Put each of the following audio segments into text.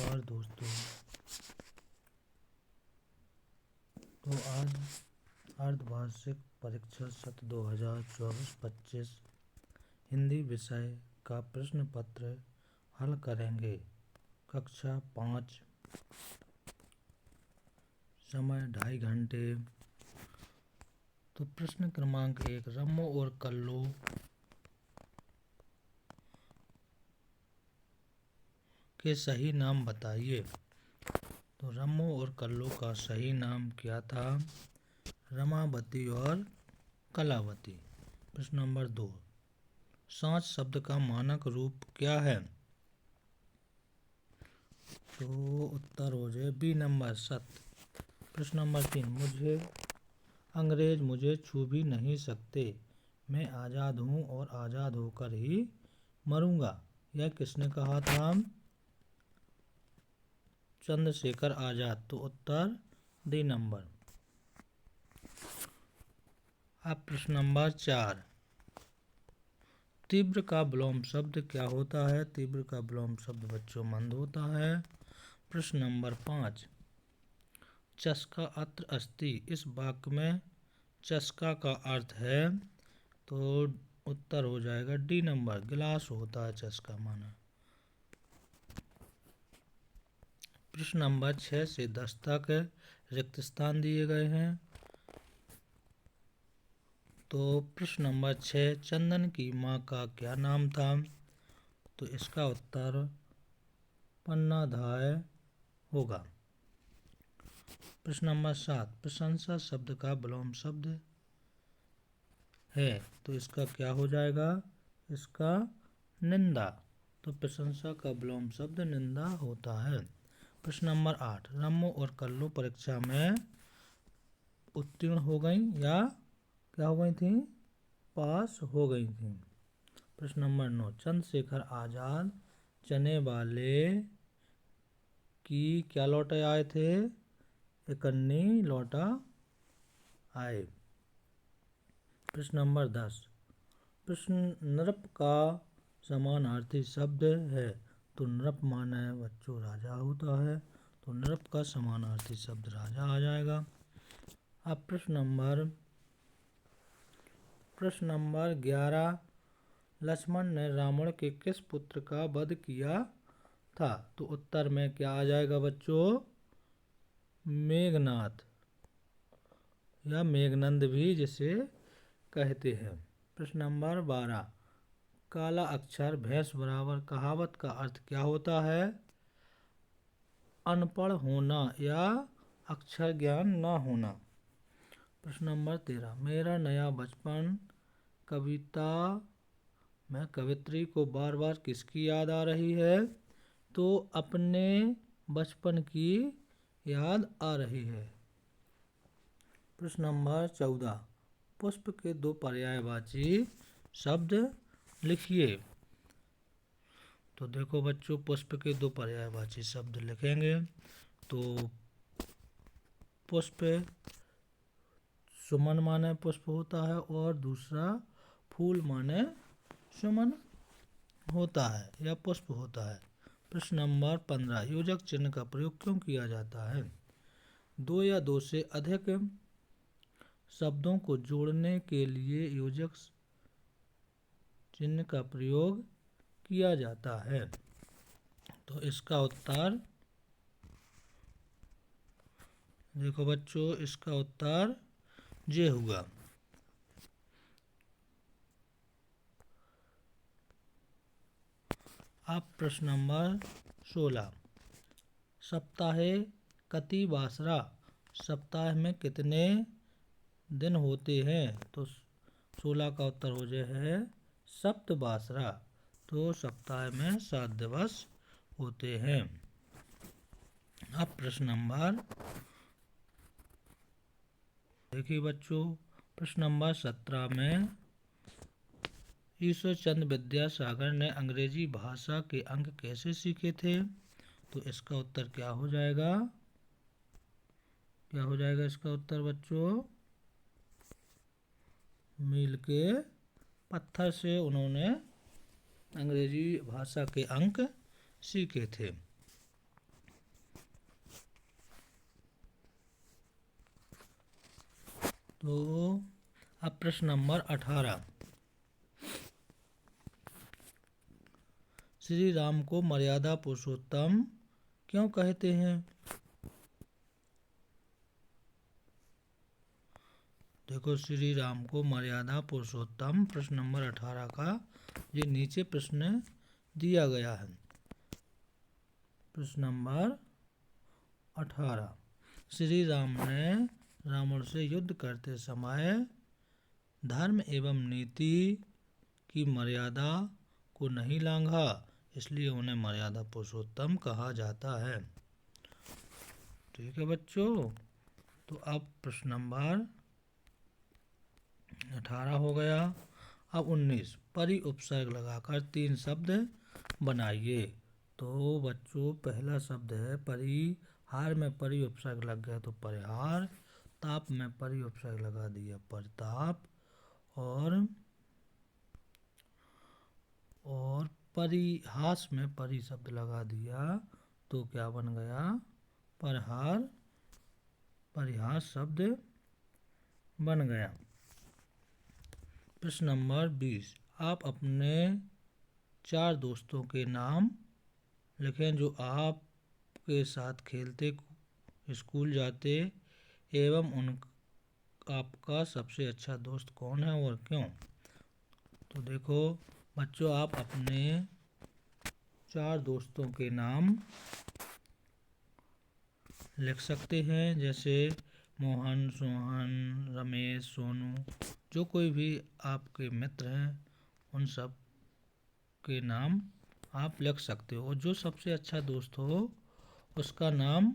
नमस्कार दोस्तों। तो आज अर्धवार्षिक परीक्षा सत्र 2024-25 हिंदी विषय का प्रश्न पत्र हल करेंगे। कक्षा 5, समय 2.5 घंटे। तो प्रश्न क्रमांक 1, रम्मो और कल्लो के सही नाम बताइए। तो रम्मो और कल्लो का सही नाम क्या था? रमावती और कलावती। प्रश्न नंबर 2, सांच शब्द का मानक रूप क्या है? तो उत्तर हो जाए बी नंबर, सत्य। प्रश्न नंबर 3, अंग्रेज मुझे छू भी नहीं सकते, मैं आज़ाद हूँ और आज़ाद होकर ही मरूंगा, यह किसने कहा था? चंद्रशेखर आजाद। तो उत्तर डी नंबर। अब प्रश्न नंबर 4, तीव्र का विलोम शब्द क्या होता है? तीव्र का विलोम शब्द बच्चों मंद होता है। प्रश्न नंबर 5, चस्का अत्र अस्ति, इस वाक्य में चस्का का अर्थ है? तो उत्तर हो जाएगा डी नंबर, गिलास होता है चस्का माना। प्रश्न नंबर 6 से 10 तक रिक्त स्थान दिए गए हैं। तो प्रश्न नंबर 6, चंदन की माँ का क्या नाम था? तो इसका उत्तर पन्नाधाय होगा। प्रश्न नंबर 7, प्रशंसा शब्द का विलोम शब्द है, तो इसका क्या हो जाएगा? इसका निंदा। तो प्रशंसा का विलोम शब्द निंदा होता है। प्रश्न नंबर 8, रम्मो और कल्लो परीक्षा में उत्तीर्ण हो गई या क्या हो गई थी? पास हो गई थी। प्रश्न नंबर 9, चंद्रशेखर आजाद चने वाले की क्या लौटे आए थे? इकन्नी लौटा आए। प्रश्न नंबर 10, प्रश्न नृप का समानार्थी शब्द है, तो नृप माने बच्चों राजा होता है, तो नृप का समानार्थी शब्द राजा आ जाएगा। अब प्रश्न नंबर 11, लक्ष्मण ने रावण के किस पुत्र का वध किया था? तो उत्तर में क्या आ जाएगा बच्चों? मेघनाथ या मेघनंद भी जिसे कहते हैं। प्रश्न नंबर 12, काला अक्षर भैंस बराबर कहावत का अर्थ क्या होता है? अनपढ़ होना या अक्षर ज्ञान न होना। प्रश्न नंबर 13, मेरा नया बचपन कविता में कवित्री को बार बार किसकी याद आ रही है? तो अपने बचपन की याद आ रही है। प्रश्न नंबर 14, पुष्प के 2 पर्यायवाची शब्द लिखिए। तो देखो बच्चों, पुष्प के 2 पर्यायवाची शब्द लिखेंगे। तो पुष्प सुमन माने पुष्प होता है और दूसरा फूल माने सुमन होता है या पुष्प होता है। प्रश्न नंबर 15, योजक चिन्ह का प्रयोग क्यों किया जाता है? 2 या 2 से अधिक शब्दों को जोड़ने के लिए योजक चिन्ह का प्रयोग किया जाता है। तो इसका उत्तर देखो बच्चों, इसका उत्तर जे हुआ। अब प्रश्न नंबर 16, सप्ताहे कति वासरा, सप्ताह में कितने दिन होते हैं? तो 16 का उत्तर हो जाए है सप्तवासरा। तो सप्ताह में 7 दिवस होते हैं। अब प्रश्न नंबर देखिए बच्चों, प्रश्न नंबर 17 में ईश्वर चंद्र विद्यासागर ने अंग्रेजी भाषा के अंक कैसे सीखे थे? तो इसका उत्तर क्या हो जाएगा? क्या हो जाएगा इसका उत्तर बच्चों? मील के पत्थर से उन्होंने अंग्रेजी भाषा के अंक सीखे थे। तो अब प्रश्न नंबर 18, श्री राम को मर्यादा पुरुषोत्तम क्यों कहते हैं? देखो, श्री राम को मर्यादा पुरुषोत्तम, प्रश्न नंबर 18 का ये नीचे प्रश्न दिया गया है। प्रश्न नंबर 18, श्री राम ने रावण से युद्ध करते समय धर्म एवं नीति की मर्यादा को नहीं लांघा, इसलिए उन्हें मर्यादा पुरुषोत्तम कहा जाता है। ठीक है बच्चों, तो अब प्रश्न नंबर 18 हो गया। अब 19, परि उपसर्ग लगाकर 3 शब्द बनाइए। तो बच्चों पहला शब्द है परिहार में परि उपसर्ग लग गया तो परिहार, ताप में परि उपसर्ग लगा दिया परताप, और परिहास में परि शब्द लगा दिया तो क्या बन गया? परहार, परिहास शब्द बन गया। प्रश्न नंबर 20, आप अपने 4 दोस्तों के नाम लिखें जो आपके साथ खेलते, स्कूल जाते एवं आपका सबसे अच्छा दोस्त कौन है और क्यों? तो देखो बच्चों, आप अपने 4 दोस्तों के नाम लिख सकते हैं, जैसे मोहन, सोहन, रमेश, सोनू, जो कोई भी आपके मित्र हैं उन सब के नाम आप लिख सकते हो। और जो सबसे अच्छा दोस्त हो उसका नाम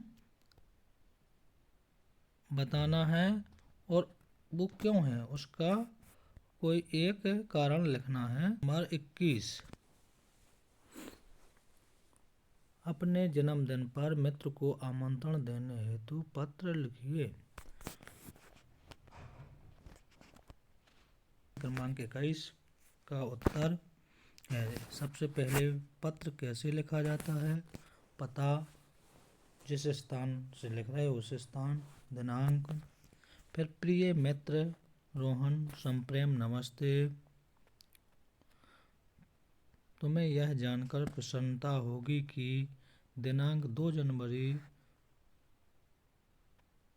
बताना है और वो क्यों है उसका कोई एक कारण लिखना है। नंबर 21, अपने जन्मदिन पर मित्र को आमंत्रण देने हेतु पत्र लिखिए। क्रमांक 21 का उत्तर है, सबसे पहले पत्र कैसे लिखा जाता है? पता, जिस स्थान से लिख रहे हो उस स्थान, दिनांक, फिर प्रिय मित्र रोहन, संप्रेम नमस्ते, तुम्हें यह जानकर प्रसन्नता होगी कि दिनांक 2 जनवरी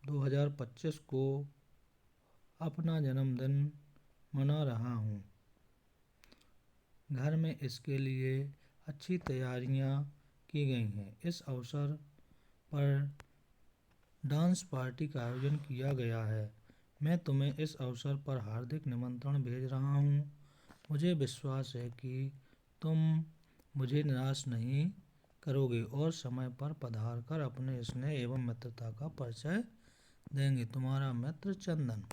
2025 को अपना जन्मदिन मना रहा हूँ। घर में इसके लिए अच्छी तैयारियाँ की गई हैं। इस अवसर पर डांस पार्टी का आयोजन किया गया है। मैं तुम्हें इस अवसर पर हार्दिक निमंत्रण भेज रहा हूँ। मुझे विश्वास है कि तुम मुझे निराश नहीं करोगे और समय पर पधार कर अपने स्नेह एवं मित्रता का परिचय देंगे। तुम्हारा मित्र चंदन।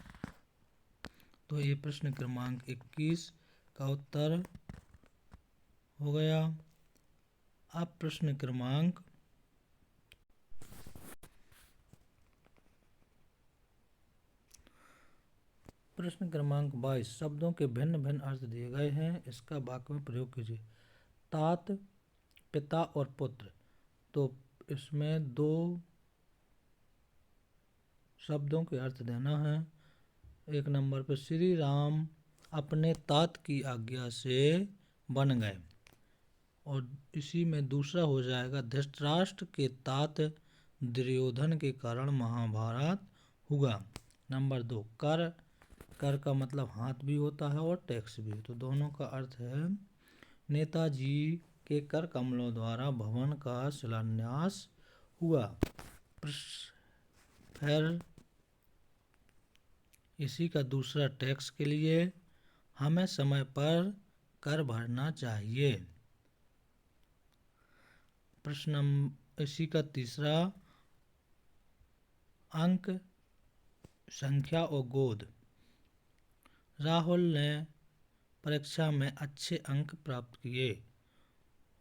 तो ये प्रश्न क्रमांक 21 का उत्तर हो गया। अब प्रश्न क्रमांक 22, शब्दों के भिन्न भिन्न अर्थ दिए गए हैं, इसका वाक्य में प्रयोग कीजिए। तात, पिता और पुत्र, तो इसमें 2 शब्दों के अर्थ देना है। एक नंबर पर श्री राम अपने तात की आज्ञा से बन गए, और इसी में दूसरा हो जाएगा धृतराष्ट्र के तात दुर्योधन के कारण महाभारत हुआ। नंबर 2, कर, कर का मतलब हाथ भी होता है और टैक्स भी, तो दोनों का अर्थ है नेताजी के कर कमलों द्वारा भवन का शिलान्यास हुआ। फिर इसी का दूसरा टैक्स के लिए हमें समय पर कर भरना चाहिए। इसी का तीसरा अंक संख्या और गोद, राहुल ने परीक्षा में अच्छे अंक प्राप्त किए।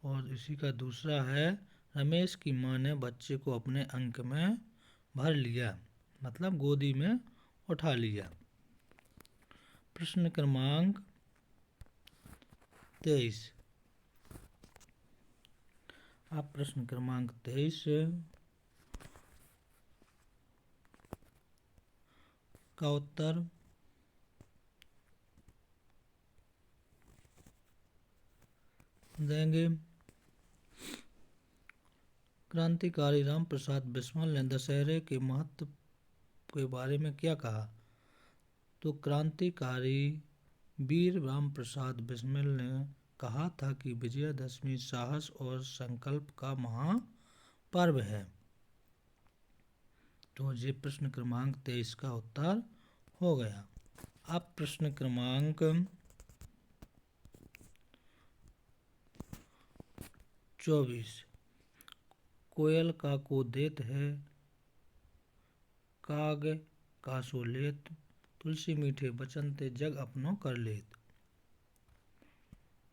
और इसी का दूसरा है रमेश की माँ ने बच्चे को अपने अंक में भर लिया, मतलब गोदी में उठा लिया। प्रश्न क्रमांक 23, आप प्रश्न क्रमांक 23 इसका उत्तर देंगे। क्रांतिकारी रामप्रसाद बिस्मिल ने दशहरे के महत्व के बारे में क्या कहा? तो क्रांतिकारी वीर रामप्रसाद बिस्मिल ने कहा था कि विजयदशमी साहस और संकल्प का महापर्व है। तो ये प्रश्न क्रमांक 23 का उत्तर हो गया। अब प्रश्न क्रमांक 24। कोयल का को देत है, काग का सो लेत, तुलसी मीठे बचन ते जग अपनो कर लेत।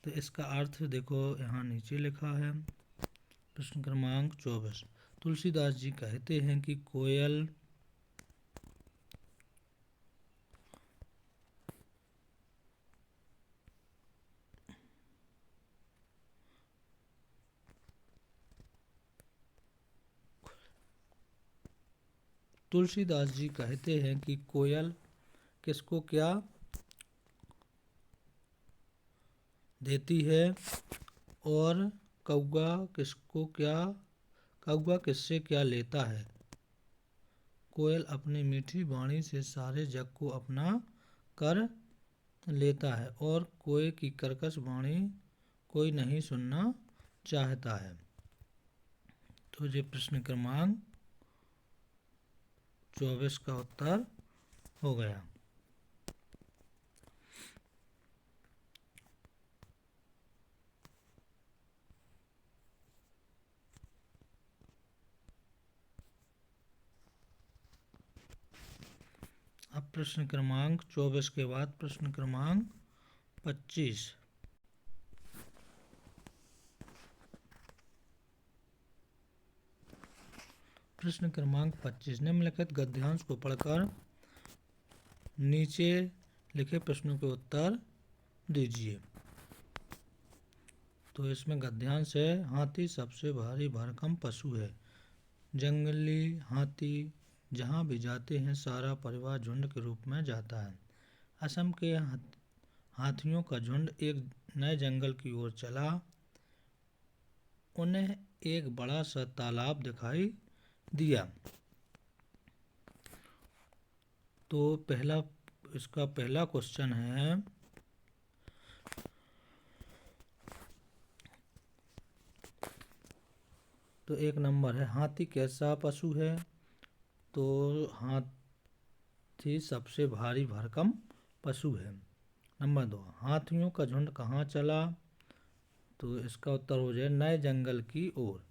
तो इसका अर्थ देखो यहाँ नीचे लिखा है। प्रश्न क्रमांक 24। तुलसीदास जी कहते हैं कि कोयल तुलसीदास जी कहते हैं कि कोयल किसको क्या देती है और कौवा किससे क्या लेता है। कोयल अपनी मीठी वाणी से सारे जग को अपना कर लेता है और कोई की कर्कश वाणी कोई नहीं सुनना चाहता है। तो ये प्रश्न क्रमांक 24 का उत्तर हो गया। अब प्रश्न क्रमांक 24 के बाद प्रश्न क्रमांक 25। प्रश्न क्रमांक 25। निम्नलिखित गद्यांश को पढ़कर नीचे लिखे प्रश्नों के उत्तर दीजिए। तो इसमें गद्यांश है, हाथी सबसे भारी भरकम पशु है। जंगली हाथी जहाँ भी जाते हैं सारा परिवार झुंड के रूप में जाता है। असम के हाथियों का झुंड एक नए जंगल की ओर चला। उन्हें एक बड़ा सा तालाब दिखाई दिया। तो इसका पहला क्वेश्चन है, तो एक नंबर है, हाथी कैसा पशु है? तो हाथी सबसे भारी भरकम पशु है। नंबर 2, हाथियों का झुंड कहाँ चला? तो इसका उत्तर हो जाए नए जंगल की ओर।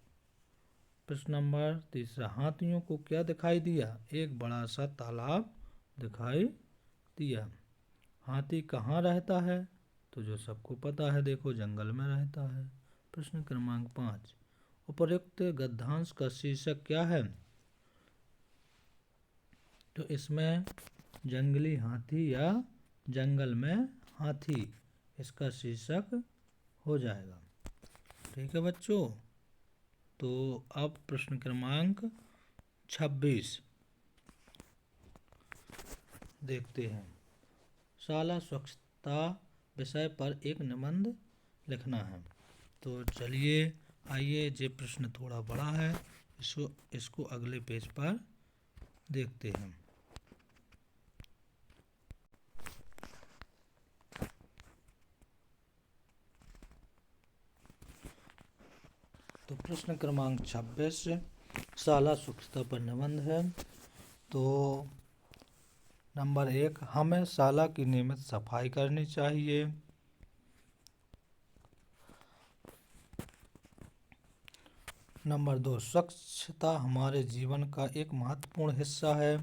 प्रश्न नंबर 3, हाथियों को क्या दिखाई दिया? एक बड़ा सा तालाब दिखाई दिया। हाथी कहाँ रहता है? तो जो सबको पता है, देखो जंगल में रहता है। प्रश्न क्रमांक 5, उपर्युक्त गद्यांश का शीर्षक क्या है? तो इसमें जंगली हाथी या जंगल में हाथी इसका शीर्षक हो जाएगा। ठीक है बच्चों। तो अब प्रश्न क्रमांक 26 देखते हैं। शाला स्वच्छता विषय पर एक निबंध लिखना है। तो चलिए आइए, ये प्रश्न थोड़ा बड़ा है, इसको अगले पेज पर देखते हैं। तो प्रश्न क्रमांक 26 शाला स्वच्छता पर निबंध है। तो नंबर 1, हमें शाला की नियमित सफाई करनी चाहिए। नंबर 2, स्वच्छता हमारे जीवन का एक महत्वपूर्ण हिस्सा है।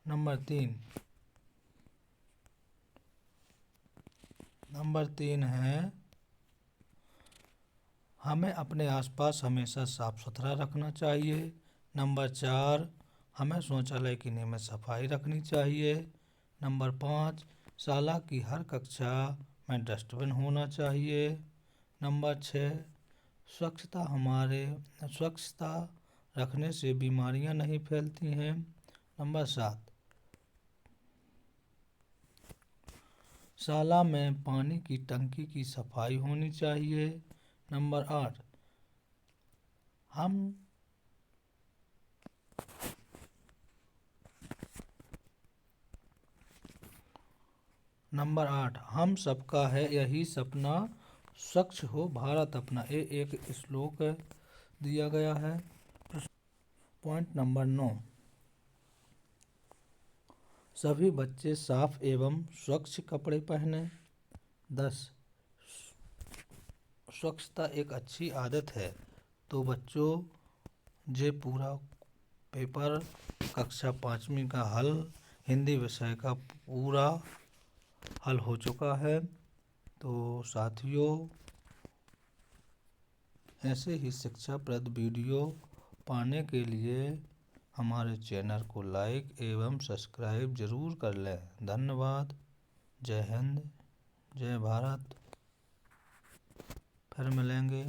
नंबर 3 है, हमें अपने आसपास हमेशा साफ सुथरा रखना चाहिए। नंबर 4, हमें शौचालय की नियमित सफाई रखनी चाहिए। नंबर 5, शाला की हर कक्षा में डस्टबिन होना चाहिए। नंबर 6, स्वच्छता रखने से बीमारियां नहीं फैलती हैं। नंबर 7, शाला में पानी की टंकी की सफाई होनी चाहिए। नंबर 8, हम नंबर 8 हम सबका है यही सपना, स्वच्छ हो भारत अपना। ये एक श्लोक दिया गया है। पॉइंट नंबर 9, सभी बच्चे साफ एवं स्वच्छ कपड़े पहने। 10, स्वच्छता एक अच्छी आदत है। तो बच्चों, ये पूरा पेपर कक्षा 5वीं का हल, हिंदी विषय का पूरा हल हो चुका है। तो साथियों, ऐसे ही शिक्षाप्रद वीडियो पाने के लिए हमारे चैनल को लाइक एवं सब्सक्राइब जरूर कर लें। धन्यवाद। जय हिंद, जय भारत। फिर मिलेंगे।